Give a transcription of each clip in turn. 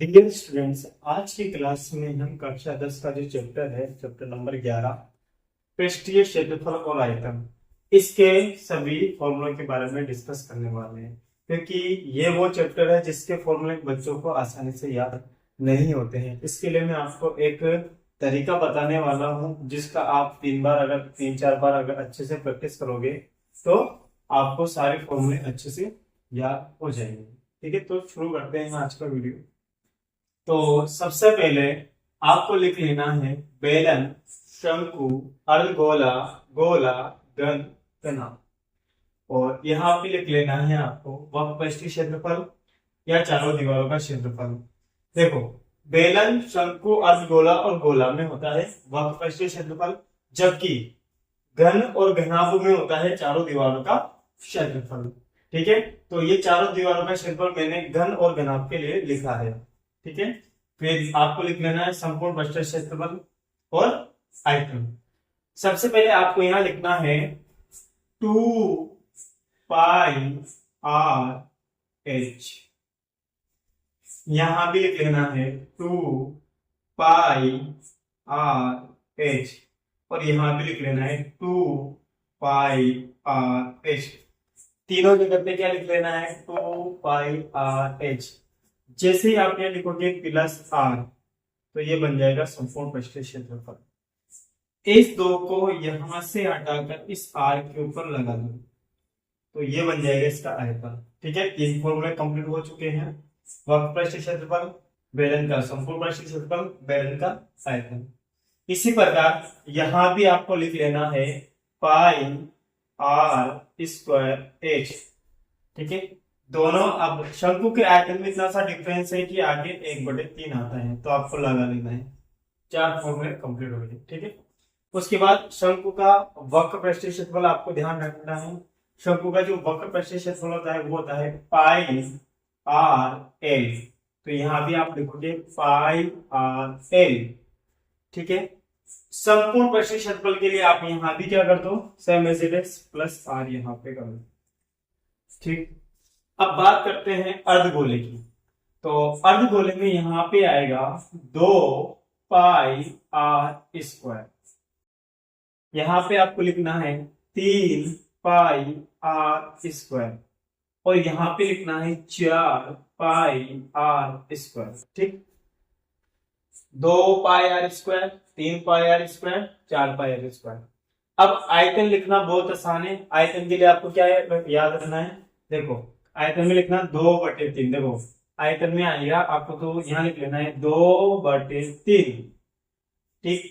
Dear students, आज की class में हम कक्षा 10 का जो चैप्टर है, चैप्टर नंबर 11 पृष्ठीय क्षेत्रफल और आयतन, इसके सभी फॉर्मूलों के बारे में डिस्कस करने वाले हैं। क्योंकि ये वो चैप्टर है जिसके फॉर्मूले बच्चों को आसानी से याद नहीं होते हैं। इसके लिए मैं आपको एक तरीका बताने वाला हूँ जिसका आप तीन चार बार अगर अच्छे से प्रैक्टिस करोगे तो आपको सारे फॉर्मूले अच्छे से याद हो जाएंगे। ठीक है, तो शुरू करते हैं आज का वीडियो। तो सबसे पहले आपको लिख लेना है बेलन, शंकु, अर्धगोला, गोला, घन, घना। और यहाँ पे लिख लेना है आपको वक्रपृष्ठीय क्षेत्रफल या चारों दीवारों का क्षेत्रफल। देखो, बेलन, शंकु, अर्धगोला और गोला में होता है वक्रपृष्ठीय क्षेत्रफल, जबकि घन और घनाभ में होता है चारों दीवारों का क्षेत्रफल। ठीक है, तो ये चारों दीवारों का क्षेत्रफल मैंने घन और घनाभ के लिए लिखा है। ठीक है, फिर आपको लिख लेना है संपूर्ण पृष्ठीय क्षेत्रफल और आयतन। सबसे पहले आपको यहां लिखना है 2πr/h। यहां भी लिख लेना है 2πr/h और यहां भी लिख लेना है 2πr/h। तीनों जगह पे क्या लिख लेना है 2πr/h। जैसे ही आप यहाँ लिखोगे +r तो ये बन जाएगा संपूर्ण पृष्ठीय क्षेत्रफल। इस दो को यहां से हटाकर इस r के ऊपर लगा दो तो ये बन जाएगा इसका आयतन। ठीक है, तीन फॉर्मूले कंप्लीट हो चुके हैं। वक्रपृष्ठीय क्षेत्रफल, बेलन का संपूर्ण पृष्ठीय क्षेत्रफल, बेलन का आयतन। इसी प्रकार यहां भी आपको लिख लेना है πr²h। ठीक है, दोनों अब शंकु के आयतन में इतना सा डिफरेंस है कि आगे 1/3 आता है तो आपको लगा लेना है। चार फॉर्मूले कंप्लीट हो गए। ठीक है, उसके बाद शंकु का वक्रपृष्ठीय क्षेत्रफल आपको ध्यान रखना है। शंकु का जो वक्रपृष्ठीय क्षेत्रफल होता है वो होता है πr/l। तो यहां भी आप लिखोगे πr/l। ठीक है, संपूर्ण पृष्ठीय क्षेत्रफल के लिए आप यहां भी क्या कर दो, same as it is +r यहां पे कर दो। ठीक, अब बात करते हैं अर्धगोले की। तो अर्धगोले में यहां पे आएगा 2πr²। यहां पे आपको लिखना है 3πr² और यहां पे लिखना है 4πr²। ठीक, 2πr², 3πr², 4πr²। अब आयतन लिखना बहुत आसान है। आयतन के लिए आपको क्या याद रखना है, देखो आयतन में लिखना 2/3। देखो आयतन में आएगा आपको तो यहाँ लिख लेना है 2/3। ठीक,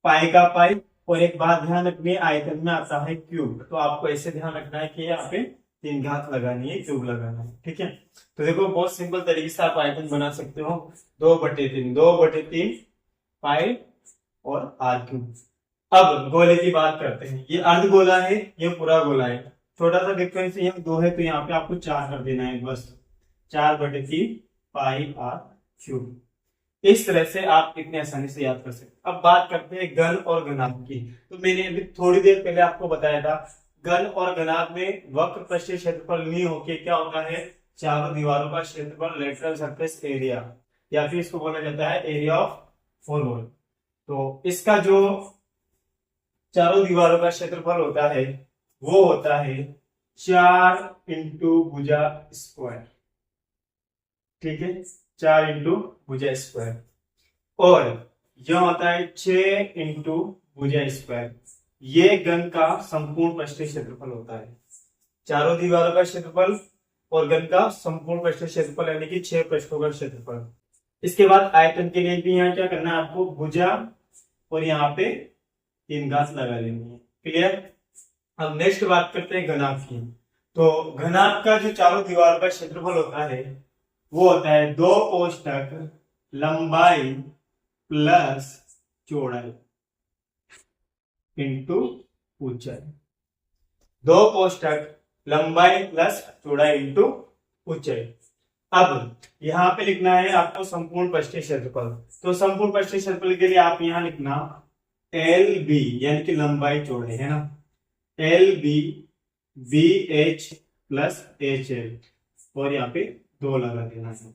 पाई का पाई। और एक बात ध्यान रखनी है, आयतन में आता है क्यूब, तो आपको ऐसे ध्यान रखना है कि यहाँ पे 3 घात लगानी है, क्यूब लगाना है। ठीक है, तो देखो बहुत सिंपल तरीके से आप आयतन बना सकते हो। 2/3 पाई और r³। अब गोले की बात करते हैं। ये अर्धगोला है, ये पूरा गोला है। छोटा सा डिफरेंस यहाँ 2 है तो यहाँ पे आपको 4 कर देना है बस। 4/3 πr³। इस तरह से आप इतने आसानी से याद कर सकते। अब बात करते हैं घन और घनाभ की। तो मैंने अभी थोड़ी देर पहले आपको बताया था घन और घनाभ में वक्रपृष्ठीय क्षेत्रफल नहीं होके क्या होता है, चारों दीवारों का क्षेत्रफल, लेटरल सरफेस एरिया, या फिर इसको बोला जाता है एरिया ऑफ फोर वॉल। तो इसका जो चारों दीवारों का क्षेत्रफल होता है वो होता है 4 × भुजा स्क्वायर। ठीक है, 4 × भुजा स्क्वायर। और यह होता है 6 × भुजा स्क्वायर। ये घन का संपूर्ण पृष्ठीय क्षेत्रफल होता है, चारों दीवारों का क्षेत्रफल और घन का संपूर्ण पृष्ठीय क्षेत्रफल, यानी कि 6 पृष्ठों का क्षेत्रफल। इसके बाद आयतन के लिए भी यहाँ क्या करना है आपको, भुजा और यहाँ पे 3 घात लगा लेनी है। क्लियर। अब नेक्स्ट बात करते हैं घनाभ की। तो घनाभ का जो चारों दीवारों का क्षेत्रफल होता है वो होता है 2 कोष्ठक लंबाई प्लस चौड़ाई इंटू ऊंचाई। 2 कोष्ठक लंबाई प्लस चौड़ाई इंटू ऊंचाई। अब यहाँ पे लिखना है आपको संपूर्ण पृष्ठीय क्षेत्रफल। तो संपूर्ण पृष्ठीय क्षेत्रफल के लिए आप यहाँ लिखना LB, यानी कि लंबाई चौड़ाई है ना, LB BH प्लस HL और यहाँ पे 2 लगा देना है।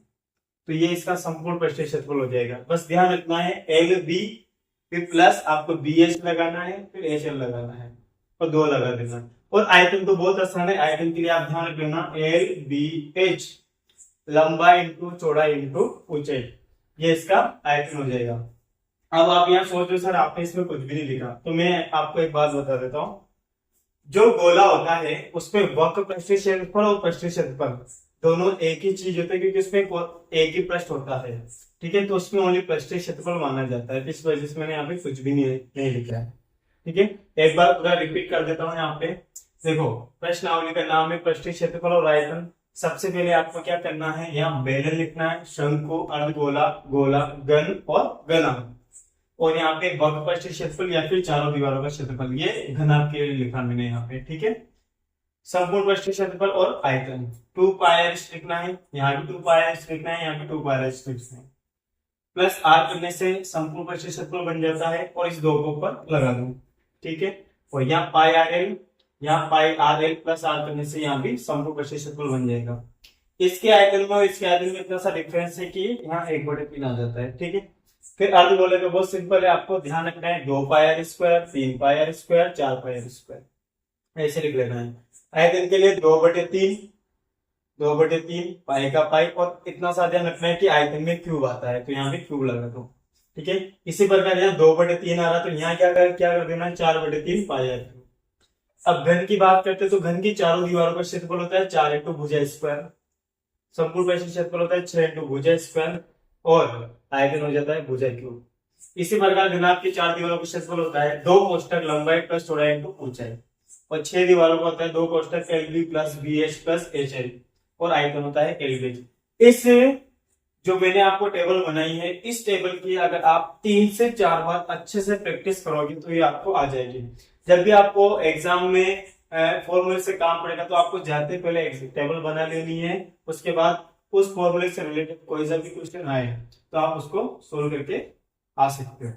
तो ये इसका संपूर्ण पृष्ठीय क्षेत्रफल हो जाएगा। बस ध्यान रखना है एल बी फिर प्लस आपको बी एच लगाना है, फिर एच एल लगाना है और 2 लगा देना है। और आयतन तो बहुत आसान है, आयतन के लिए आप ध्यान रख लेना एल बी एच लंबा इंटू चौड़ा इंटू ऊंचाई, ये इसका आयतन हो जाएगा। अब आप यहाँ सोच रहे सर आपने इसमें कुछ भी नहीं लिखा, तो मैं आपको एक बात बता देता हूँ। जो गोला होता है उसमें वक्र पृष्ठीय क्षेत्रफल और पृष्ठीय क्षेत्रफल दोनों एक ही चीज होता है, क्योंकि उसमें एक ही पृष्ठ होता है, ठीक है। तो उसमें ओनली पृष्ठीय क्षेत्रफल माना जाता है, इस वजह से मैंने यहाँ पे कुछ भी नहीं लिखा है, ठीक है। एक बार पूरा रिपीट कर देता हूँ यहाँ पे। देखो प्रश्नावली का नाम है पृष्ठीय क्षेत्रफल और आयतन। सबसे पहले आपको क्या करना है, यहाँ बेलन लिखना है, शंकु, अर्धगोला, गोला, घन और घनाभ, और यहाँ पे वक्र पृष्ठीय क्षेत्रफल या फिर चारों दीवारों का क्षेत्रफल, ये घनाभ के लिए लिखा मैंने यहाँ पे, ठीक है। संपूर्ण पृष्ठीय क्षेत्रफल और आयतन 2 पाई r लिखना है, यहाँ भी 2 पाई r लिखना है, यहाँ पे 2 पाई r लिखना है, प्लस r करने से संपूर्ण पृष्ठीय क्षेत्रफल बन जाता है और इस 2 को ऊपर लगा दूं, ठीक है। और यहाँ पाई r l, यहाँ पाई r l प्लस r करने से यहाँ भी संपूर्ण पृष्ठीय क्षेत्रफल बन जाएगा। इसके आयतन में और इसके आयतन में इतना सा डिफरेंस है कि यहाँ 1/3 आ जाता है, ठीक है। फिर अर्धगोले का बहुत सिंपल है, आपको ध्यान रखना है 2 पाई r स्क्वायर, 3 पाई r स्क्वायर, 4 पाई r स्क्वायर, ऐसे लिख लेना है। आयतन के लिए 2/3 पाई का पाई, और इतना सा ध्यान रखना है कि आयतन में क्यूब आता है, तो यहाँ भी क्यूब लगा दो, ठीक है। इसी प्रकार यहाँ 2/3 आ रहा, तो यहाँ क्या कर देना, 4/3 पाई r। अब घन की बात करते हैं, तो घन की चारों दीवारों का क्षेत्रफल होता है 4 इंटू भुजा स्क्वायर, संपूर्ण पृष्ठीय क्षेत्रफल होता है 6 इंटू भुजा स्क्वायर, और आयतन हो जाता है भुजा क्यूब। इसी प्रकार घनाभ की 4 दीवारों का क्षेत्रफल होता है 2 कोष्ठक लंबाई प्लस चौड़ाई इंटू ऊंचाई, और 6 दीवारों का होता है 2 कोष्ठक L B plus B H plus H L, और आयतन होता है एल बी। इस जो मैंने आपको टेबल बनाई है, इस टेबल की अगर आप 3 से 4 बार अच्छे से प्रैक्टिस करोगे तो ये आपको आ जाएगी। जब भी आपको एग्जाम में फॉर्मूले से काम पड़ेगा तो आपको जाते पहले टेबल बना लेनी है, उसके बाद उस फॉर्मूले से रिलेटेड कोई सा भी क्वेश्चन आए तो आप उसको सोल्व करके आ सकते हो।